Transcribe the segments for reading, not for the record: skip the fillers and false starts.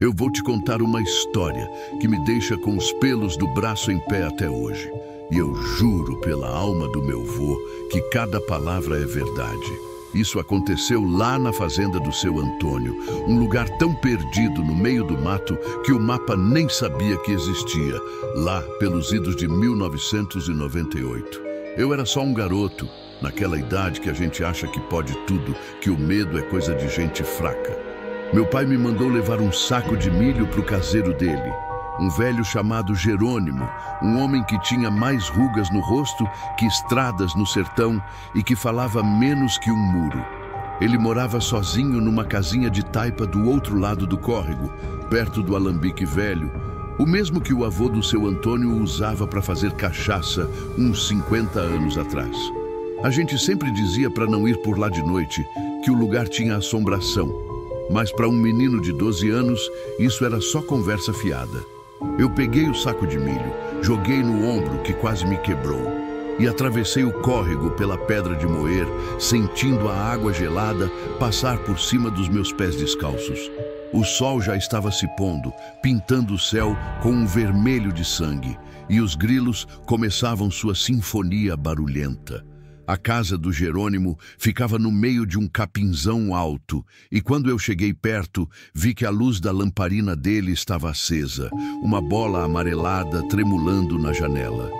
Eu vou te contar uma história que me deixa com os pelos do braço em pé até hoje. E eu juro pela alma do meu vô que cada palavra é verdade. Isso aconteceu lá na fazenda do seu Antônio, um lugar tão perdido no meio do mato que o mapa nem sabia que existia, lá pelos idos de 1998. Eu era só um garoto, naquela idade que a gente acha que pode tudo, que o medo é coisa de gente fraca. Meu pai me mandou levar um saco de milho para o caseiro dele, um velho chamado Jerônimo, um homem que tinha mais rugas no rosto que estradas no sertão e que falava menos que um muro. Ele morava sozinho numa casinha de taipa do outro lado do córrego, perto do alambique velho, o mesmo que o avô do seu Antônio usava para fazer cachaça uns 50 anos atrás. A gente sempre dizia para não ir por lá de noite, que o lugar tinha assombração. Mas para um menino de 12 anos, isso era só conversa fiada. Eu peguei o saco de milho, joguei no ombro que quase me quebrou e atravessei o córrego pela pedra de moer, sentindo a água gelada passar por cima dos meus pés descalços. O sol já estava se pondo, pintando o céu com um vermelho de sangue, e os grilos começavam sua sinfonia barulhenta. A casa do Jerônimo ficava no meio de um capinzão alto, e quando eu cheguei perto, vi que a luz da lamparina dele estava acesa, uma bola amarelada tremulando na janela.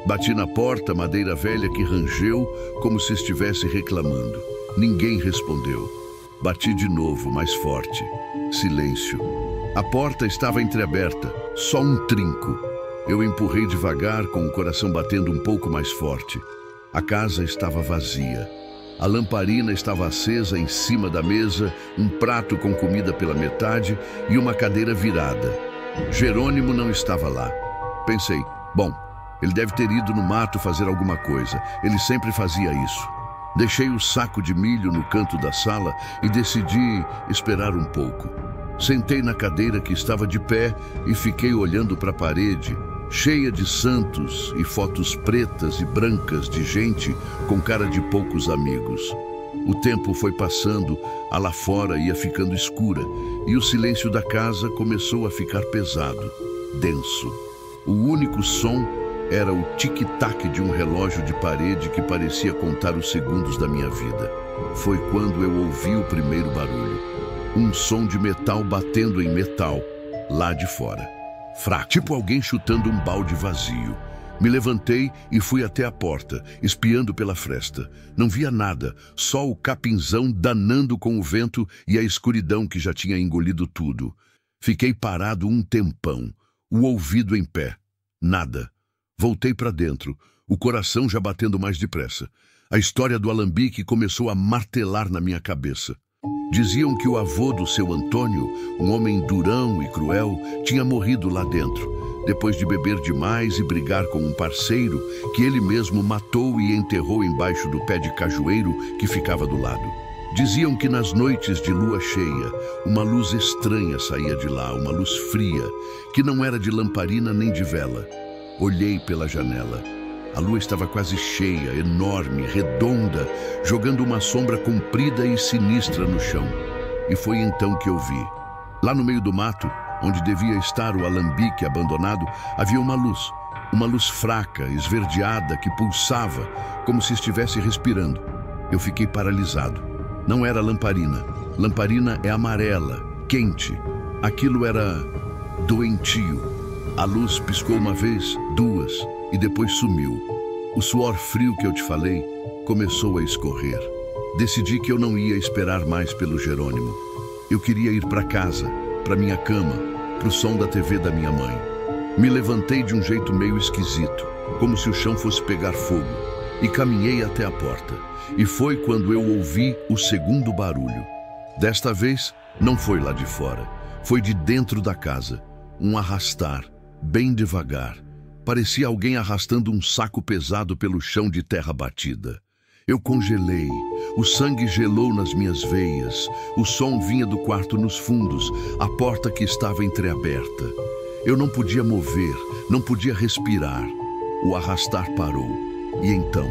Bati na porta, madeira velha que rangeu, como se estivesse reclamando. Ninguém respondeu. Bati de novo, mais forte. Silêncio. A porta estava entreaberta, só um trinco. Eu empurrei devagar, com o coração batendo um pouco mais forte. A casa estava vazia. A lamparina estava acesa em cima da mesa, um prato com comida pela metade e uma cadeira virada. Jerônimo não estava lá. Pensei, bom, ele deve ter ido no mato fazer alguma coisa. Ele sempre fazia isso. Deixei o saco de milho no canto da sala e decidi esperar um pouco. Sentei na cadeira que estava de pé e fiquei olhando para a parede, cheia de santos e fotos pretas e brancas de gente com cara de poucos amigos. O tempo foi passando, a lá fora ia ficando escura, e o silêncio da casa começou a ficar pesado, denso. O único som era o tic-tac de um relógio de parede que parecia contar os segundos da minha vida. Foi quando eu ouvi o primeiro barulho. Um som de metal batendo em metal, lá de fora. Fraco, tipo alguém chutando um balde vazio. Me levantei e fui até a porta, espiando pela fresta. Não via nada, só o capinzão danando com o vento e a escuridão que já tinha engolido tudo. Fiquei parado um tempão, o ouvido em pé. Nada. Voltei para dentro, o coração já batendo mais depressa. A história do alambique começou a martelar na minha cabeça. Diziam que o avô do seu Antônio, um homem durão e cruel, tinha morrido lá dentro, depois de beber demais e brigar com um parceiro que ele mesmo matou e enterrou embaixo do pé de cajueiro que ficava do lado. Diziam que nas noites de lua cheia, uma luz estranha saía de lá, uma luz fria, que não era de lamparina nem de vela. Olhei pela janela. A lua estava quase cheia, enorme, redonda, jogando uma sombra comprida e sinistra no chão. E foi então que eu vi. Lá no meio do mato, onde devia estar o alambique abandonado, havia uma luz fraca, esverdeada, que pulsava, como se estivesse respirando. Eu fiquei paralisado. Não era lamparina. Lamparina é amarela, quente. Aquilo era doentio. A luz piscou uma vez, duas, e depois sumiu. O suor frio que eu te falei começou a escorrer. Decidi que eu não ia esperar mais pelo Jerônimo. Eu queria ir para casa, para minha cama, para o som da TV da minha mãe. Me levantei de um jeito meio esquisito, como se o chão fosse pegar fogo, e caminhei até a porta. E foi quando eu ouvi o segundo barulho. Desta vez, não foi lá de fora, foi de dentro da casa. Um arrastar, bem devagar. Parecia alguém arrastando um saco pesado pelo chão de terra batida. Eu congelei, o sangue gelou nas minhas veias, o som vinha do quarto nos fundos, a porta que estava entreaberta. Eu não podia mover, não podia respirar. O arrastar parou, e então,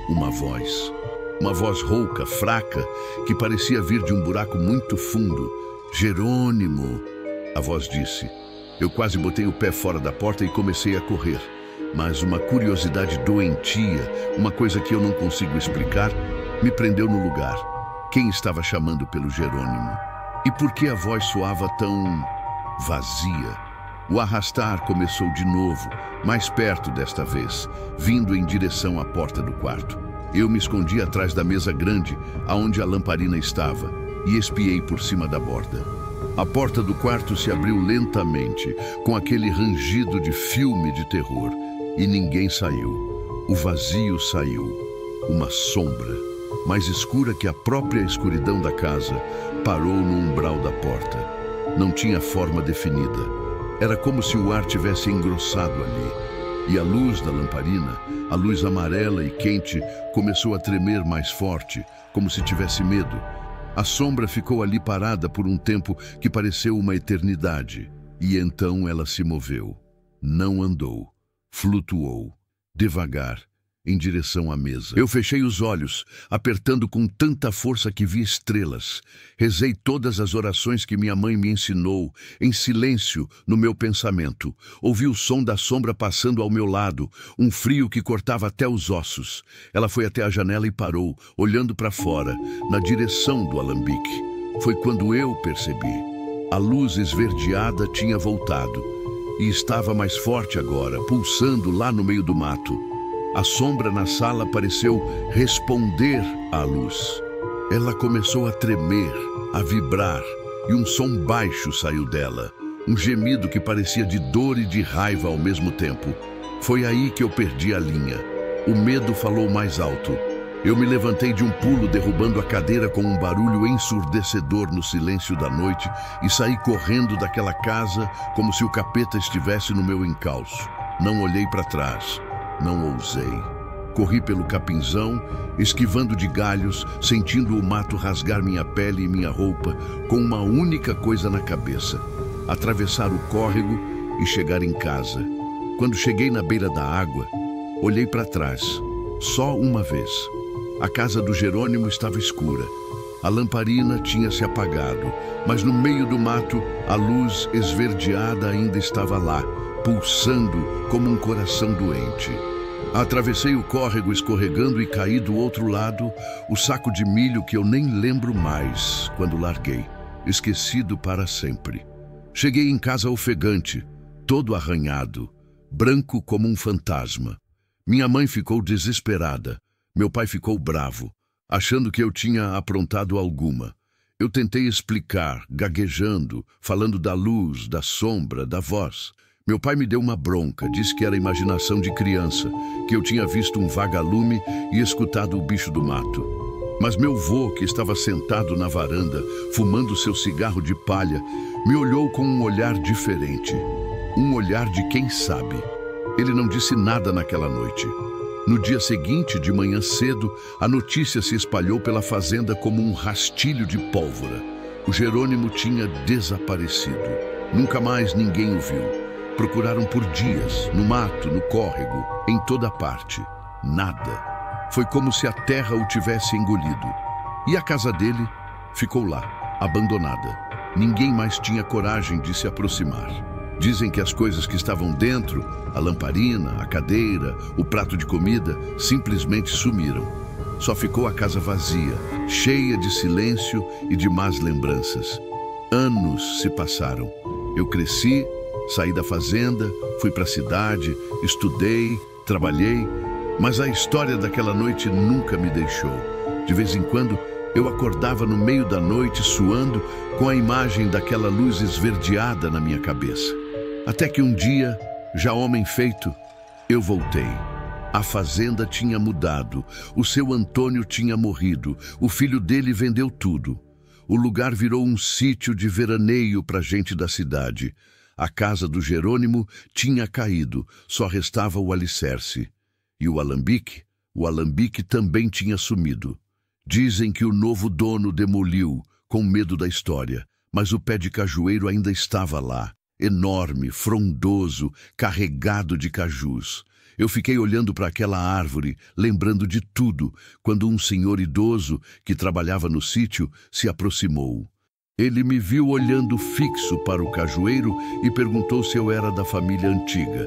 uma voz rouca, fraca, que parecia vir de um buraco muito fundo. Jerônimo! A voz disse. Eu quase botei o pé fora da porta e comecei a correr. Mas uma curiosidade doentia, uma coisa que eu não consigo explicar, me prendeu no lugar. Quem estava chamando pelo Jerônimo? E por que a voz soava tão vazia? O arrastar começou de novo, mais perto desta vez, vindo em direção à porta do quarto. Eu me escondi atrás da mesa grande, aonde a lamparina estava, e espiei por cima da borda. A porta do quarto se abriu lentamente, com aquele rangido de filme de terror, e ninguém saiu. O vazio saiu. Uma sombra, mais escura que a própria escuridão da casa, parou no umbral da porta. Não tinha forma definida. Era como se o ar tivesse engrossado ali. E a luz da lamparina, a luz amarela e quente, começou a tremer mais forte, como se tivesse medo. A sombra ficou ali parada por um tempo que pareceu uma eternidade. E então ela se moveu. Não andou. Flutuou. Devagar. Em direção à mesa. Eu fechei os olhos, apertando com tanta força que vi estrelas. Rezei todas as orações que minha mãe me ensinou, em silêncio, no meu pensamento. Ouvi o som da sombra passando ao meu lado, um frio que cortava até os ossos. Ela foi até a janela e parou, olhando para fora, na direção do alambique. Foi quando eu percebi. A luz esverdeada tinha voltado, e estava mais forte agora, pulsando lá no meio do mato. A sombra na sala pareceu responder à luz. Ela começou a tremer, a vibrar, e um som baixo saiu dela. Um gemido que parecia de dor e de raiva ao mesmo tempo. Foi aí que eu perdi a linha. O medo falou mais alto. Eu me levantei de um pulo, derrubando a cadeira com um barulho ensurdecedor no silêncio da noite, e saí correndo daquela casa como se o capeta estivesse no meu encalço. Não olhei para trás. Não ousei. Corri pelo capinzão, esquivando de galhos, sentindo o mato rasgar minha pele e minha roupa, com uma única coisa na cabeça: atravessar o córrego e chegar em casa. Quando cheguei na beira da água, olhei para trás, só uma vez. A casa do Jerônimo estava escura. A lamparina tinha se apagado, mas no meio do mato, a luz esverdeada ainda estava lá, pulsando como um coração doente. Atravessei o córrego escorregando e caí do outro lado, o saco de milho que eu nem lembro mais quando larguei, esquecido para sempre. Cheguei em casa ofegante, todo arranhado, branco como um fantasma. Minha mãe ficou desesperada, meu pai ficou bravo, achando que eu tinha aprontado alguma. Eu tentei explicar, gaguejando, falando da luz, da sombra, da voz. Meu pai me deu uma bronca, disse que era imaginação de criança, que eu tinha visto um vagalume e escutado o bicho do mato. Mas meu vô, que estava sentado na varanda, fumando seu cigarro de palha, me olhou com um olhar diferente. Um olhar de quem sabe. Ele não disse nada naquela noite. No dia seguinte, de manhã cedo, a notícia se espalhou pela fazenda como um rastilho de pólvora. O Jerônimo tinha desaparecido. Nunca mais ninguém o viu. Procuraram por dias, no mato, no córrego, em toda parte. Nada. Foi como se a terra o tivesse engolido. E a casa dele ficou lá, abandonada. Ninguém mais tinha coragem de se aproximar. Dizem que as coisas que estavam dentro, a lamparina, a cadeira, o prato de comida, simplesmente sumiram. Só ficou a casa vazia, cheia de silêncio e de más lembranças. Anos se passaram. Eu cresci, saí da fazenda, fui para a cidade, estudei, trabalhei, mas a história daquela noite nunca me deixou. De vez em quando, eu acordava no meio da noite suando com a imagem daquela luz esverdeada na minha cabeça. Até que um dia, já homem feito, eu voltei. A fazenda tinha mudado, o seu Antônio tinha morrido, o filho dele vendeu tudo. O lugar virou um sítio de veraneio para gente da cidade. A casa do Jerônimo tinha caído, só restava o alicerce. E o alambique também tinha sumido. Dizem que o novo dono demoliu, com medo da história, mas o pé de cajueiro ainda estava lá, enorme, frondoso, carregado de cajus. Eu fiquei olhando para aquela árvore, lembrando de tudo, quando um senhor idoso, que trabalhava no sítio, se aproximou. Ele me viu olhando fixo para o cajueiro e perguntou se eu era da família antiga.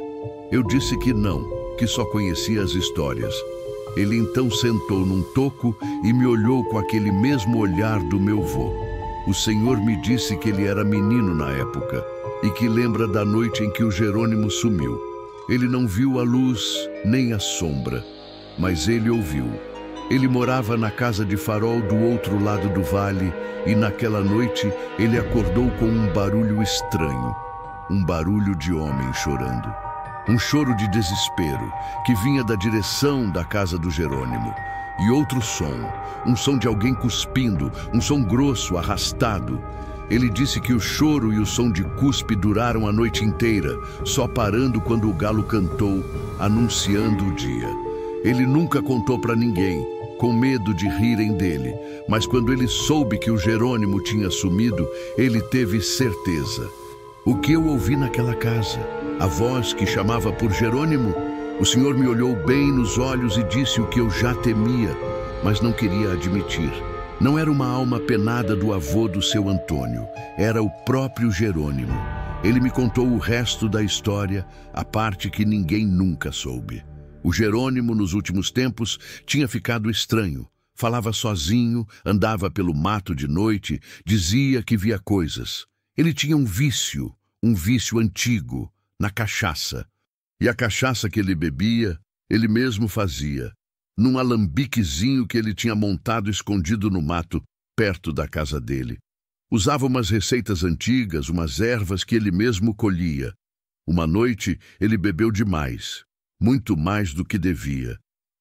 Eu disse que não, que só conhecia as histórias. Ele então sentou num toco e me olhou com aquele mesmo olhar do meu vô. O Senhor me disse que ele era menino na época e que lembra da noite em que o Jerônimo sumiu. Ele não viu a luz nem a sombra, mas ele ouviu. Ele morava na casa de farol do outro lado do vale e naquela noite ele acordou com um barulho estranho, um barulho de homem chorando. Um choro de desespero que vinha da direção da casa do Jerônimo. E outro som, um som de alguém cuspindo, um som grosso, arrastado. Ele disse que o choro e o som de cuspe duraram a noite inteira, só parando quando o galo cantou, anunciando o dia. Ele nunca contou para ninguém, com medo de rirem dele, mas quando ele soube que o Jerônimo tinha sumido, ele teve certeza. O que eu ouvi naquela casa? A voz que chamava por Jerônimo? O Senhor me olhou bem nos olhos e disse o que eu já temia, mas não queria admitir. Não era uma alma penada do avô do seu Antônio, era o próprio Jerônimo. Ele me contou o resto da história, a parte que ninguém nunca soube. O Jerônimo, nos últimos tempos, tinha ficado estranho. Falava sozinho, andava pelo mato de noite, dizia que via coisas. Ele tinha um vício antigo, na cachaça. E a cachaça que ele bebia, ele mesmo fazia, num alambiquezinho que ele tinha montado escondido no mato, perto da casa dele. Usava umas receitas antigas, umas ervas que ele mesmo colhia. Uma noite, ele bebeu demais, muito mais do que devia.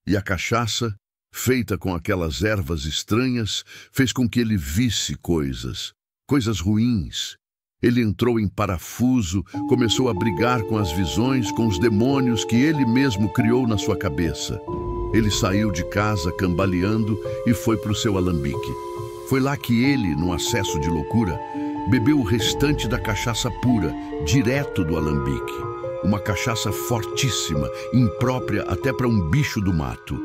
E a cachaça, feita com aquelas ervas estranhas, fez com que ele visse coisas ruins. Ele entrou em parafuso, começou a brigar com as visões, com os demônios que ele mesmo criou na sua cabeça. Ele saiu de casa cambaleando e foi para o seu alambique. Foi lá que ele, num acesso de loucura, bebeu o restante da cachaça pura, direto do alambique. Uma cachaça fortíssima, imprópria até para um bicho do mato.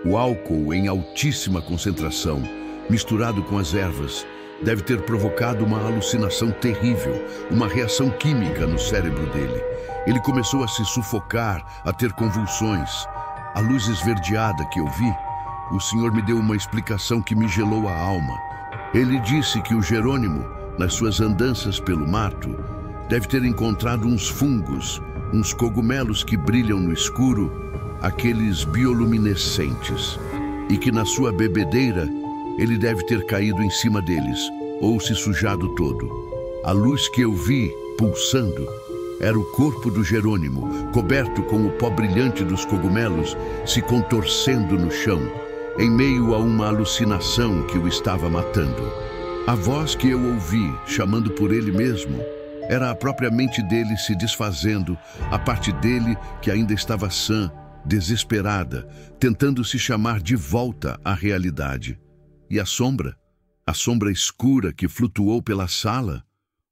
O álcool em altíssima concentração, misturado com as ervas, deve ter provocado uma alucinação terrível, uma reação química no cérebro dele. Ele começou a se sufocar, a ter convulsões. A luz esverdeada que eu vi, o Senhor me deu uma explicação que me gelou a alma. Ele disse que o Jerônimo, nas suas andanças pelo mato, deve ter encontrado uns fungos, uns cogumelos que brilham no escuro, aqueles bioluminescentes, e que na sua bebedeira ele deve ter caído em cima deles, ou se sujado todo. A luz que eu vi, pulsando, era o corpo do Jerônimo, coberto com o pó brilhante dos cogumelos, se contorcendo no chão, em meio a uma alucinação que o estava matando. A voz que eu ouvi, chamando por ele mesmo, era a própria mente dele se desfazendo, a parte dele que ainda estava sã, desesperada, tentando se chamar de volta à realidade. E a sombra escura que flutuou pela sala?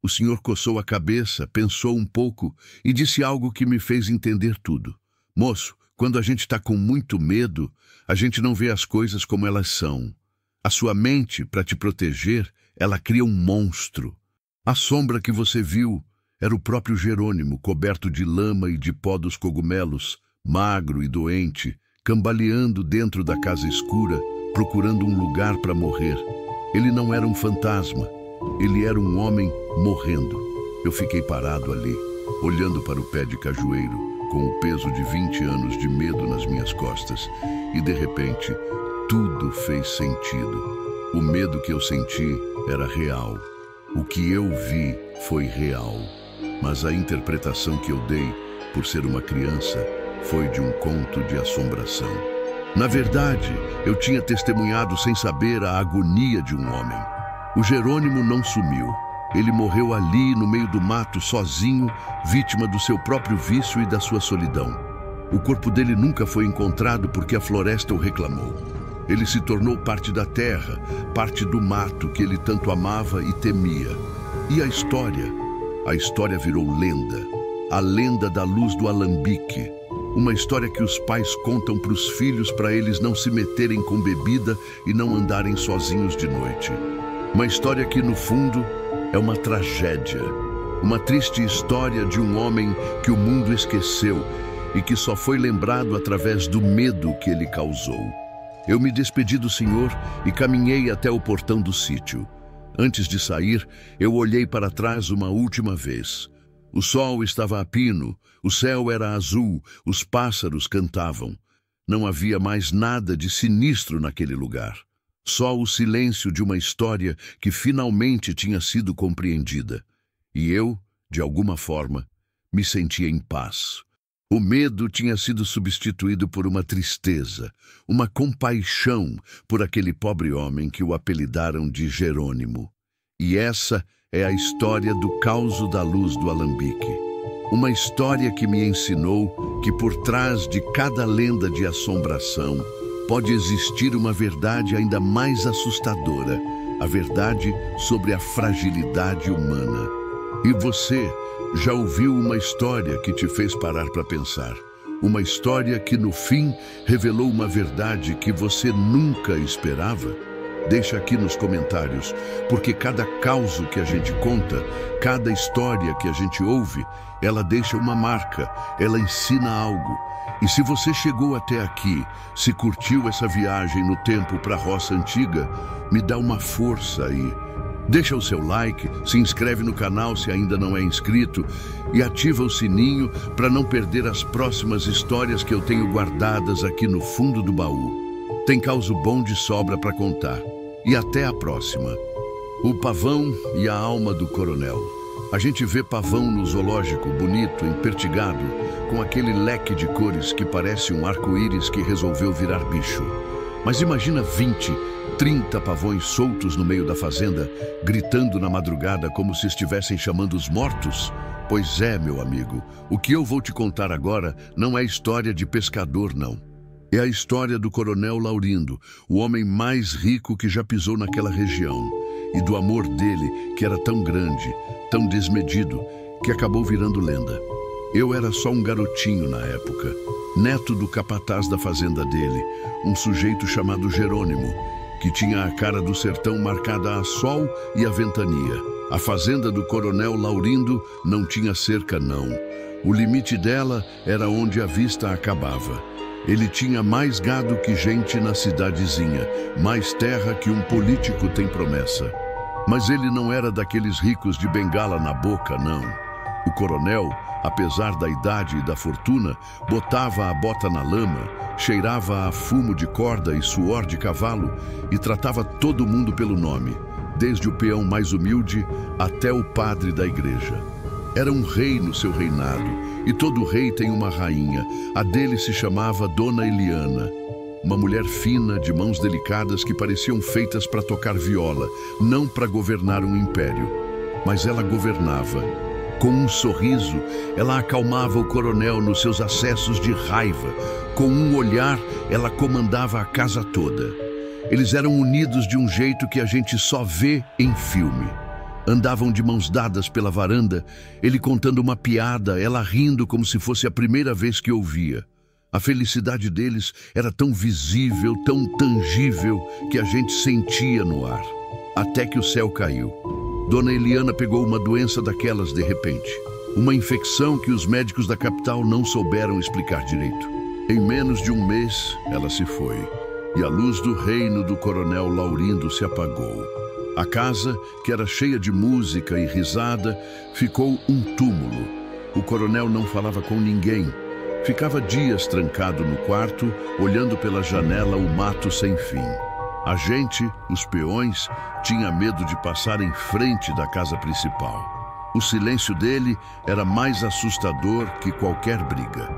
O Senhor coçou a cabeça, pensou um pouco e disse algo que me fez entender tudo. Moço, quando a gente está com muito medo, a gente não vê as coisas como elas são. A sua mente, para te proteger, ela cria um monstro. A sombra que você viu era o próprio Jerônimo, coberto de lama e de pó dos cogumelos, magro e doente, cambaleando dentro da casa escura, procurando um lugar para morrer. Ele não era um fantasma, ele era um homem morrendo. Eu fiquei parado ali, olhando para o pé de cajueiro, com o peso de 20 anos de medo nas minhas costas, e de repente, tudo fez sentido. O medo que eu senti era real. O que eu vi foi real. Mas a interpretação que eu dei, por ser uma criança, foi de um conto de assombração. Na verdade, eu tinha testemunhado sem saber a agonia de um homem. O Jerônimo não sumiu. Ele morreu ali, no meio do mato, sozinho, vítima do seu próprio vício e da sua solidão. O corpo dele nunca foi encontrado porque a floresta o reclamou. Ele se tornou parte da terra, parte do mato que ele tanto amava e temia. E a história? A história virou lenda. A lenda da luz do alambique. Uma história que os pais contam para os filhos para eles não se meterem com bebida e não andarem sozinhos de noite. Uma história que, no fundo, é uma tragédia. Uma triste história de um homem que o mundo esqueceu e que só foi lembrado através do medo que ele causou. Eu me despedi do Senhor e caminhei até o portão do sítio. Antes de sair, eu olhei para trás uma última vez. O sol estava a pino, o céu era azul, os pássaros cantavam. Não havia mais nada de sinistro naquele lugar. Só o silêncio de uma história que finalmente tinha sido compreendida. E eu, de alguma forma, me sentia em paz. O medo tinha sido substituído por uma tristeza, uma compaixão por aquele pobre homem que o apelidaram de Jerônimo. E essa é a história do Causo da Luz do Alambique. Uma história que me ensinou que por trás de cada lenda de assombração pode existir uma verdade ainda mais assustadora, a verdade sobre a fragilidade humana. E você já ouviu uma história que te fez parar para pensar? Uma história que no fim revelou uma verdade que você nunca esperava? Deixa aqui nos comentários, porque cada caso que a gente conta, cada história que a gente ouve, ela deixa uma marca, ela ensina algo. E se você chegou até aqui, se curtiu essa viagem no tempo para a roça antiga, me dá uma força aí. Deixa o seu like, se inscreve no canal se ainda não é inscrito e ativa o sininho para não perder as próximas histórias que eu tenho guardadas aqui no fundo do baú. Tem caso bom de sobra para contar. E até a próxima. O pavão e a alma do coronel. A gente vê pavão no zoológico, bonito, empertigado, com aquele leque de cores que parece um arco-íris que resolveu virar bicho. Mas imagina 20, 30 pavões soltos no meio da fazenda, gritando na madrugada como se estivessem chamando os mortos? Pois é, meu amigo, o que eu vou te contar agora não é história de pescador, não. É a história do Coronel Laurindo, o homem mais rico que já pisou naquela região, e do amor dele, que era tão grande, tão desmedido, que acabou virando lenda. Eu era só um garotinho na época, neto do capataz da fazenda dele, um sujeito chamado Jerônimo, que tinha a cara do sertão marcada a sol e a ventania. A fazenda do Coronel Laurindo não tinha cerca, não. O limite dela era onde a vista acabava. Ele tinha mais gado que gente na cidadezinha, mais terra que um político tem promessa. Mas ele não era daqueles ricos de bengala na boca, não. O coronel, apesar da idade e da fortuna, botava a bota na lama, cheirava a fumo de corda e suor de cavalo e tratava todo mundo pelo nome, desde o peão mais humilde até o padre da igreja. Era um rei no seu reinado, e todo rei tem uma rainha. A dele se chamava Dona Eliana, uma mulher fina, de mãos delicadas que pareciam feitas para tocar viola, não para governar um império. Mas ela governava. Com um sorriso, ela acalmava o coronel nos seus acessos de raiva. Com um olhar, ela comandava a casa toda. Eles eram unidos de um jeito que a gente só vê em filme. Andavam de mãos dadas pela varanda, ele contando uma piada, ela rindo como se fosse a primeira vez que ouvia. A felicidade deles era tão visível, tão tangível, que a gente sentia no ar. Até que o céu caiu. Dona Eliana pegou uma doença daquelas de repente. Uma infecção que os médicos da capital não souberam explicar direito. Em menos de um mês, ela se foi. E a luz do reino do Coronel Laurindo se apagou. A casa, que era cheia de música e risada, ficou um túmulo. O coronel não falava com ninguém. Ficava dias trancado no quarto, olhando pela janela o mato sem fim. A gente, os peões, tinha medo de passar em frente da casa principal. O silêncio dele era mais assustador que qualquer briga.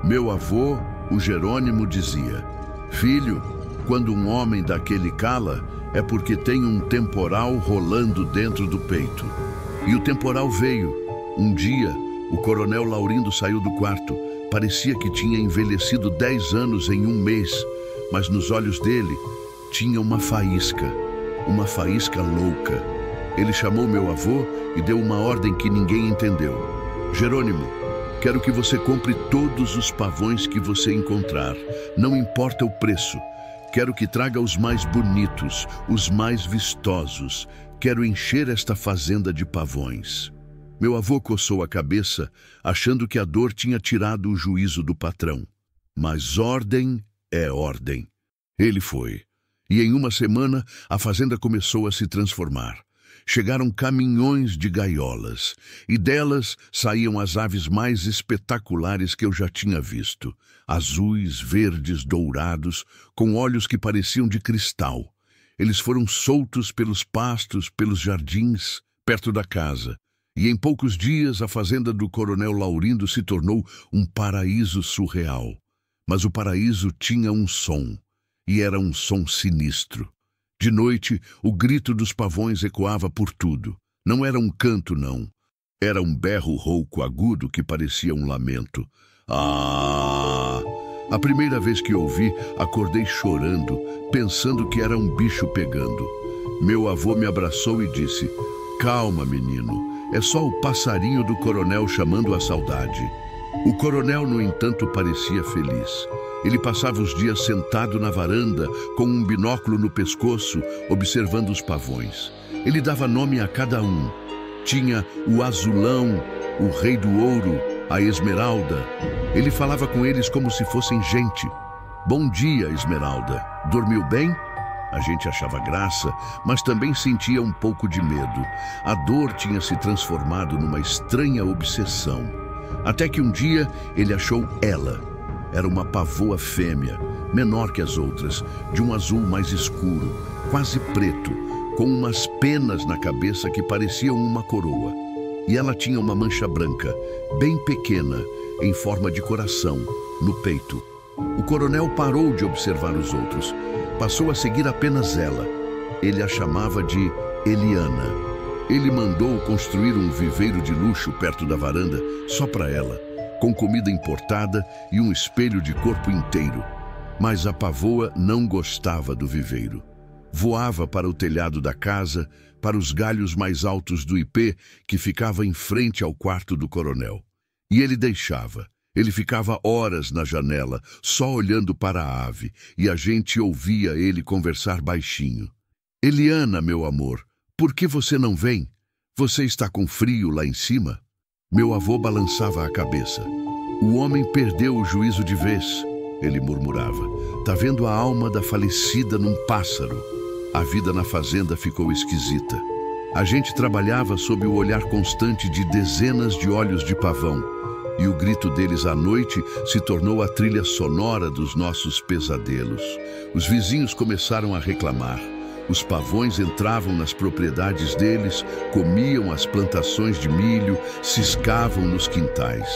Meu avô, o Jerônimo, dizia: "Filho, quando um homem daquele cala, é porque tem um temporal rolando dentro do peito." E o temporal veio. Um dia, o coronel Laurindo saiu do quarto. Parecia que tinha envelhecido 10 anos em um mês, mas nos olhos dele tinha uma faísca louca. Ele chamou meu avô e deu uma ordem que ninguém entendeu. "Jerônimo, quero que você compre todos os pavões que você encontrar, não importa o preço. Quero que traga os mais bonitos, os mais vistosos. Quero encher esta fazenda de pavões. Meu avô coçou a cabeça, achando que a dor tinha tirado o juízo do patrão. Mas ordem é ordem. Ele foi. E em uma semana, a fazenda começou a se transformar. Chegaram caminhões de gaiolas, e delas saíam as aves mais espetaculares que eu já tinha visto. Azuis, verdes, dourados, com olhos que pareciam de cristal. Eles foram soltos pelos pastos, pelos jardins, perto da casa. E em poucos dias a fazenda do Coronel Laurindo se tornou um paraíso surreal. Mas o paraíso tinha um som, e era um som sinistro. De noite, o grito dos pavões ecoava por tudo. Não era um canto, não. Era um berro rouco agudo que parecia um lamento. Ah! A primeira vez que ouvi, acordei chorando, pensando que era um bicho pegando. Meu avô me abraçou e disse: "Calma, menino, é só o passarinho do coronel chamando a saudade." O coronel, no entanto, parecia feliz. Ele passava os dias sentado na varanda, com um binóculo no pescoço, observando os pavões. Ele dava nome a cada um. Tinha o azulão, o rei do ouro, a esmeralda. Ele falava com eles como se fossem gente. "Bom dia, Esmeralda. Dormiu bem?" A gente achava graça, mas também sentia um pouco de medo. A dor tinha se transformado numa estranha obsessão. Até que um dia ele achou ela. Era uma pavoa fêmea, menor que as outras, de um azul mais escuro, quase preto, com umas penas na cabeça que pareciam uma coroa. E ela tinha uma mancha branca, bem pequena, em forma de coração, no peito. O coronel parou de observar os outros. Passou a seguir apenas ela. Ele a chamava de Eliana. Ele mandou construir um viveiro de luxo perto da varanda, só para ela, com comida importada e um espelho de corpo inteiro. Mas a pavoa não gostava do viveiro. Voava para o telhado da casa, para os galhos mais altos do ipê, que ficava em frente ao quarto do coronel. E ele deixava. Ele ficava horas na janela, só olhando para a ave, e a gente ouvia ele conversar baixinho. "Eliana, meu amor, por que você não vem? Você está com frio lá em cima?" Meu avô balançava a cabeça. "O homem perdeu o juízo de vez", ele murmurava. "Tá vendo a alma da falecida num pássaro." A vida na fazenda ficou esquisita. A gente trabalhava sob o olhar constante de dezenas de olhos de pavão, e o grito deles à noite se tornou a trilha sonora dos nossos pesadelos. Os vizinhos começaram a reclamar. Os pavões entravam nas propriedades deles, comiam as plantações de milho, ciscavam nos quintais.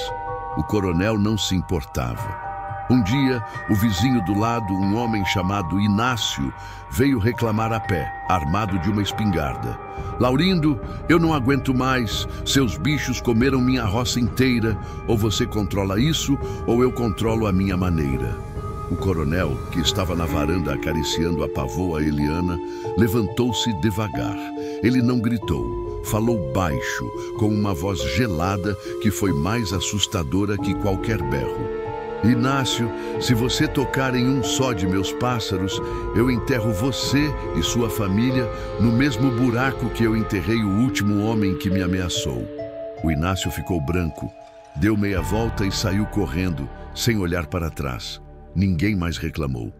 O coronel não se importava. Um dia, o vizinho do lado, um homem chamado Inácio, veio reclamar a pé, armado de uma espingarda. "Laurindo, eu não aguento mais. Seus bichos comeram minha roça inteira. Ou você controla isso, ou eu controlo a minha maneira." O coronel, que estava na varanda acariciando a pavoa Eliana, levantou-se devagar. Ele não gritou, falou baixo, com uma voz gelada que foi mais assustadora que qualquer berro. "Inácio, se você tocar em um só de meus pássaros, eu enterro você e sua família no mesmo buraco que eu enterrei o último homem que me ameaçou." O Inácio ficou branco, deu meia volta e saiu correndo, sem olhar para trás. Ninguém mais reclamou.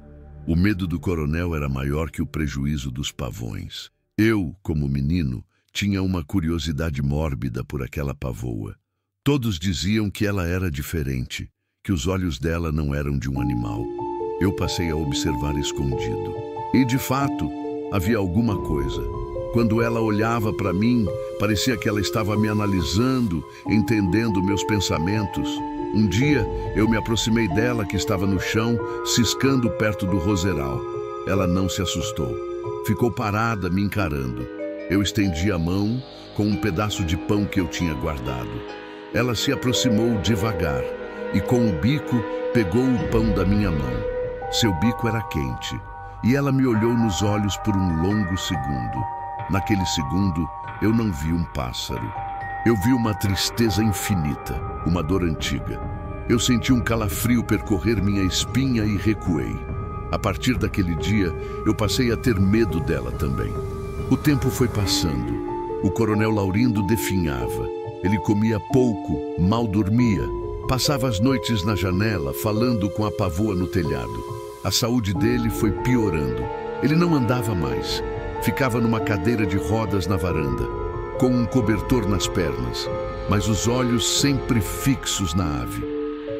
O medo do coronel era maior que o prejuízo dos pavões. Eu, como menino, tinha uma curiosidade mórbida por aquela pavoa. Todos diziam que ela era diferente, que os olhos dela não eram de um animal. Eu passei a observar escondido. E, de fato, havia alguma coisa. Quando ela olhava para mim, parecia que ela estava me analisando, entendendo meus pensamentos. Um dia, eu me aproximei dela, que estava no chão, ciscando perto do roseral. Ela não se assustou. Ficou parada, me encarando. Eu estendi a mão com um pedaço de pão que eu tinha guardado. Ela se aproximou devagar e, com o bico, pegou o pão da minha mão. Seu bico era quente, e ela me olhou nos olhos por um longo segundo. Naquele segundo, eu não vi um pássaro. Eu vi uma tristeza infinita, uma dor antiga. Eu senti um calafrio percorrer minha espinha e recuei. A partir daquele dia, eu passei a ter medo dela também. O tempo foi passando. O coronel Laurindo definhava. Ele comia pouco, mal dormia. Passava as noites na janela, falando com a pavoa no telhado. A saúde dele foi piorando. Ele não andava mais. Ficava numa cadeira de rodas na varanda, com um cobertor nas pernas, mas os olhos sempre fixos na ave.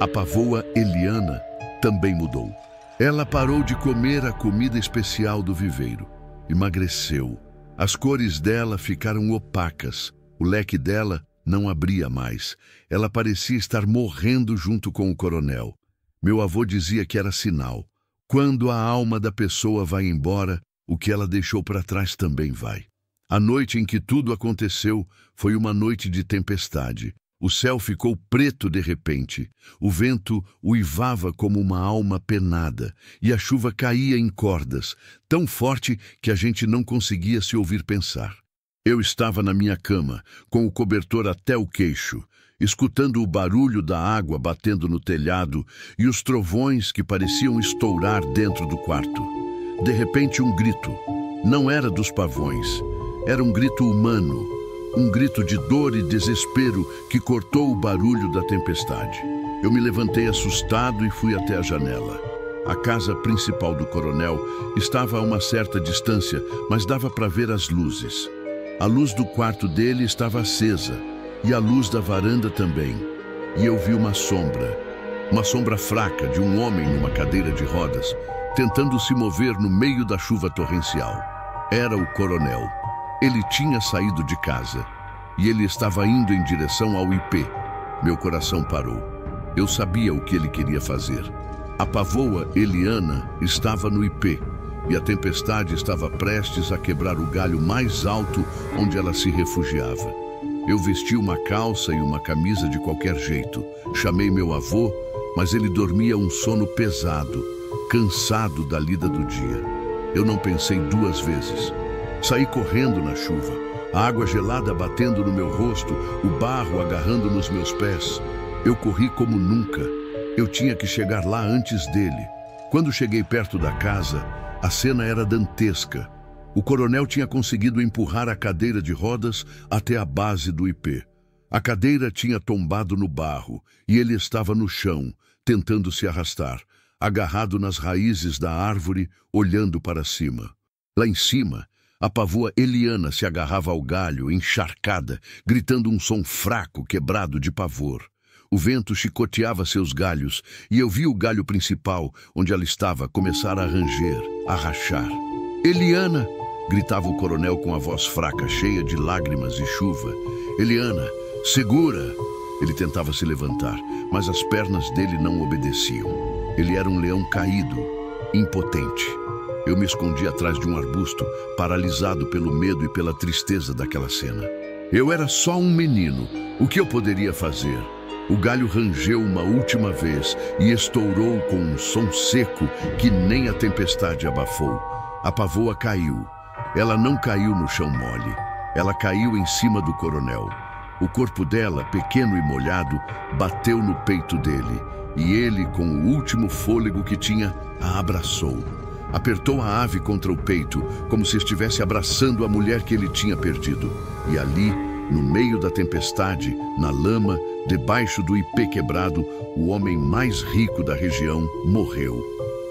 A pavoa Eliana também mudou. Ela parou de comer a comida especial do viveiro. Emagreceu. As cores dela ficaram opacas. O leque dela não abria mais. Ela parecia estar morrendo junto com o coronel. Meu avô dizia que era sinal. Quando a alma da pessoa vai embora, o que ela deixou para trás também vai. A noite em que tudo aconteceu foi uma noite de tempestade. O céu ficou preto de repente. O vento uivava como uma alma penada e a chuva caía em cordas, tão forte que a gente não conseguia se ouvir pensar. Eu estava na minha cama, com o cobertor até o queixo, escutando o barulho da água batendo no telhado e os trovões que pareciam estourar dentro do quarto. De repente, um grito. Não era dos pavões. Era um grito humano. Um grito de dor e desespero que cortou o barulho da tempestade. Eu me levantei assustado e fui até a janela. A casa principal do coronel estava a uma certa distância, mas dava para ver as luzes. A luz do quarto dele estava acesa e a luz da varanda também. E eu vi uma sombra fraca de um homem numa cadeira de rodas, tentando se mover no meio da chuva torrencial. Era o coronel. Ele tinha saído de casa e ele estava indo em direção ao IP. Meu coração parou. Eu sabia o que ele queria fazer. A pavoa Eliana estava no IP e a tempestade estava prestes a quebrar o galho mais alto onde ela se refugiava. Eu vesti uma calça e uma camisa de qualquer jeito. Chamei meu avô, mas ele dormia um sono pesado, cansado da lida do dia. Eu não pensei duas vezes. Saí correndo na chuva, a água gelada batendo no meu rosto, o barro agarrando nos meus pés. Eu corri como nunca. Eu tinha que chegar lá antes dele. Quando cheguei perto da casa, a cena era dantesca. O coronel tinha conseguido empurrar a cadeira de rodas até a base do IP. A cadeira tinha tombado no barro e ele estava no chão, tentando se arrastar, agarrado nas raízes da árvore, olhando para cima. Lá em cima, a pavoa Eliana se agarrava ao galho, encharcada, gritando um som fraco, quebrado de pavor. O vento chicoteava seus galhos e eu vi o galho principal, onde ela estava, começar a ranger, a rachar. Eliana! Gritava o coronel com a voz fraca, cheia de lágrimas e chuva. Eliana, segura! Ele tentava se levantar, mas as pernas dele não obedeciam. Ele era um leão caído, impotente. Eu me escondi atrás de um arbusto, paralisado pelo medo e pela tristeza daquela cena. Eu era só um menino. O que eu poderia fazer? O galho rangeu uma última vez e estourou com um som seco que nem a tempestade abafou. A pavoa caiu. Ela não caiu no chão mole. Ela caiu em cima do coronel. O corpo dela, pequeno e molhado, bateu no peito dele. E ele, com o último fôlego que tinha, a abraçou. Apertou a ave contra o peito, como se estivesse abraçando a mulher que ele tinha perdido. E ali, no meio da tempestade, na lama, debaixo do ipê quebrado, o homem mais rico da região morreu.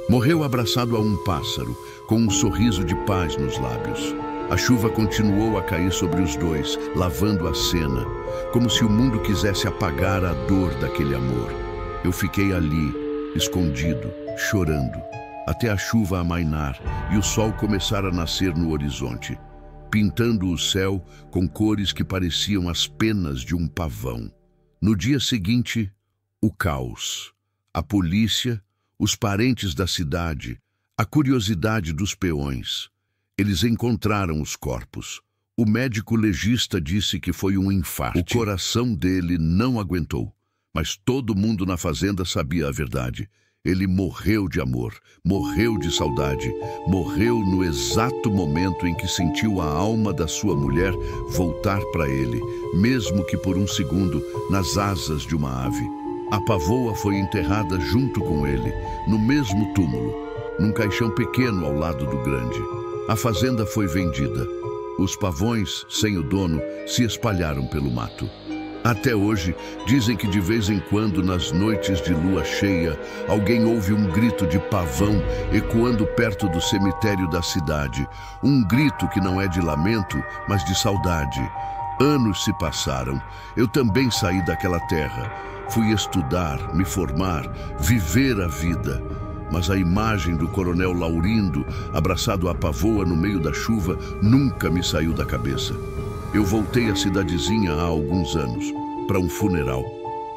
Morreu abraçado a um pássaro, com um sorriso de paz nos lábios. A chuva continuou a cair sobre os dois, lavando a cena, como se o mundo quisesse apagar a dor daquele amor. Eu fiquei ali, escondido, chorando, até a chuva amainar e o sol começar a nascer no horizonte, pintando o céu com cores que pareciam as penas de um pavão. No dia seguinte, o caos. A polícia, os parentes da cidade, a curiosidade dos peões. Eles encontraram os corpos. O médico legista disse que foi um infarto. O coração dele não aguentou, mas todo mundo na fazenda sabia a verdade. Ele morreu de amor, morreu de saudade, morreu no exato momento em que sentiu a alma da sua mulher voltar para ele, mesmo que por um segundo, nas asas de uma ave. A pavoa foi enterrada junto com ele, no mesmo túmulo, num caixão pequeno ao lado do grande. A fazenda foi vendida. Os pavões, sem o dono, se espalharam pelo mato. Até hoje, dizem que de vez em quando, nas noites de lua cheia, alguém ouve um grito de pavão ecoando perto do cemitério da cidade. Um grito que não é de lamento, mas de saudade. Anos se passaram. Eu também saí daquela terra. Fui estudar, me formar, viver a vida. Mas a imagem do coronel Laurindo, abraçado à pavoa no meio da chuva, nunca me saiu da cabeça. Eu voltei à cidadezinha há alguns anos, para um funeral.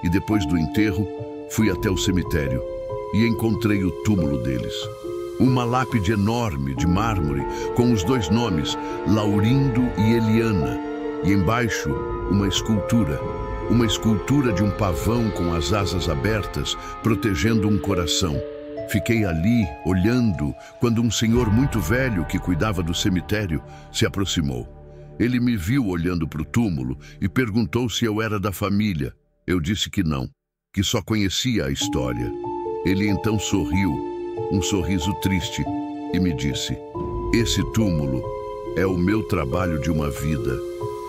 E depois do enterro, fui até o cemitério e encontrei o túmulo deles. Uma lápide enorme de mármore com os dois nomes, Laurindo e Eliana. E embaixo, uma escultura de um pavão com as asas abertas, protegendo um coração. Fiquei ali, olhando, quando um senhor muito velho que cuidava do cemitério se aproximou. Ele me viu olhando para o túmulo e perguntou se eu era da família. Eu disse que não, que só conhecia a história. Ele então sorriu, um sorriso triste, e me disse: "Esse túmulo é o meu trabalho de uma vida.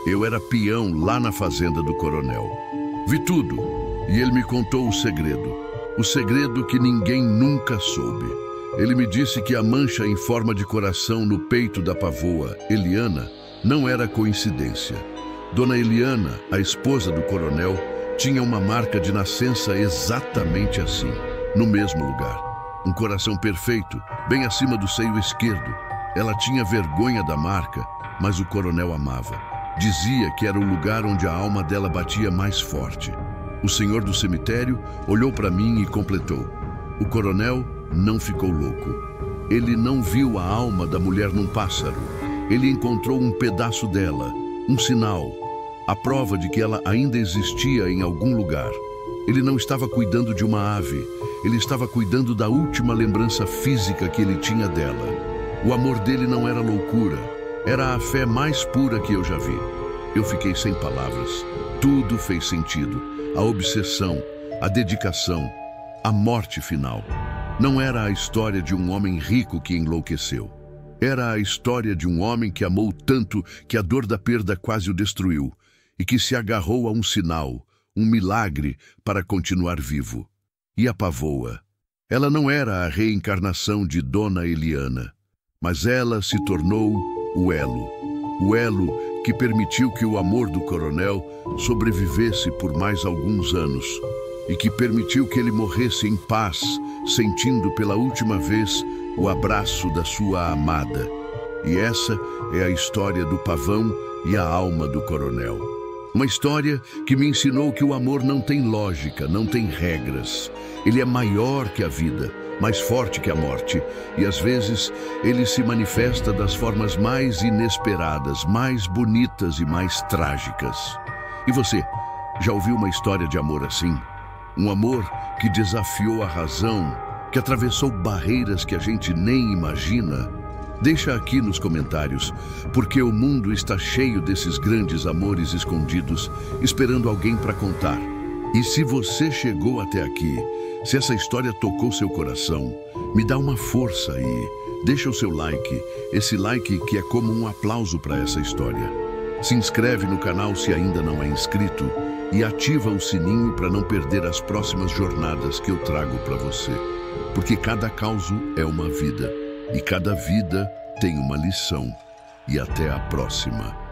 Eu era peão lá na fazenda do coronel. Vi tudo, e ele me contou o segredo que ninguém nunca soube. Ele me disse que a mancha em forma de coração no peito da pavoa, Eliana, não era coincidência. Dona Eliana, a esposa do coronel, tinha uma marca de nascença exatamente assim, no mesmo lugar. Um coração perfeito, bem acima do seio esquerdo. Ela tinha vergonha da marca, mas o coronel amava. Dizia que era o lugar onde a alma dela batia mais forte. O senhor do cemitério olhou para mim e completou: "O coronel não ficou louco. Ele não viu a alma da mulher num pássaro. Ele encontrou um pedaço dela, um sinal, a prova de que ela ainda existia em algum lugar. Ele não estava cuidando de uma ave, ele estava cuidando da última lembrança física que ele tinha dela. O amor dele não era loucura, era a fé mais pura que eu já vi." Eu fiquei sem palavras. Tudo fez sentido. A obsessão, a dedicação, a morte final. Não era a história de um homem rico que enlouqueceu. Era a história de um homem que amou tanto que a dor da perda quase o destruiu e que se agarrou a um sinal, um milagre para continuar vivo. E a pavoa? Ela não era a reencarnação de Dona Eliana, mas ela se tornou o elo que permitiu que o amor do coronel sobrevivesse por mais alguns anos e que permitiu que ele morresse em paz, sentindo pela última vez o abraço da sua amada. E essa é a história do pavão e a alma do coronel. Uma história que me ensinou que o amor não tem lógica, não tem regras. Ele é maior que a vida, mais forte que a morte, e às vezes ele se manifesta das formas mais inesperadas, mais bonitas e mais trágicas. E você, já ouviu uma história de amor assim? Um amor que desafiou a razão, que atravessou barreiras que a gente nem imagina? Deixa aqui nos comentários, porque o mundo está cheio desses grandes amores escondidos, esperando alguém para contar. E se você chegou até aqui, se essa história tocou seu coração, me dá uma força e deixa o seu like, esse like que é como um aplauso para essa história. Se inscreve no canal se ainda não é inscrito e ativa o sininho para não perder as próximas jornadas que eu trago para você. Porque cada causo é uma vida e cada vida tem uma lição. E até a próxima.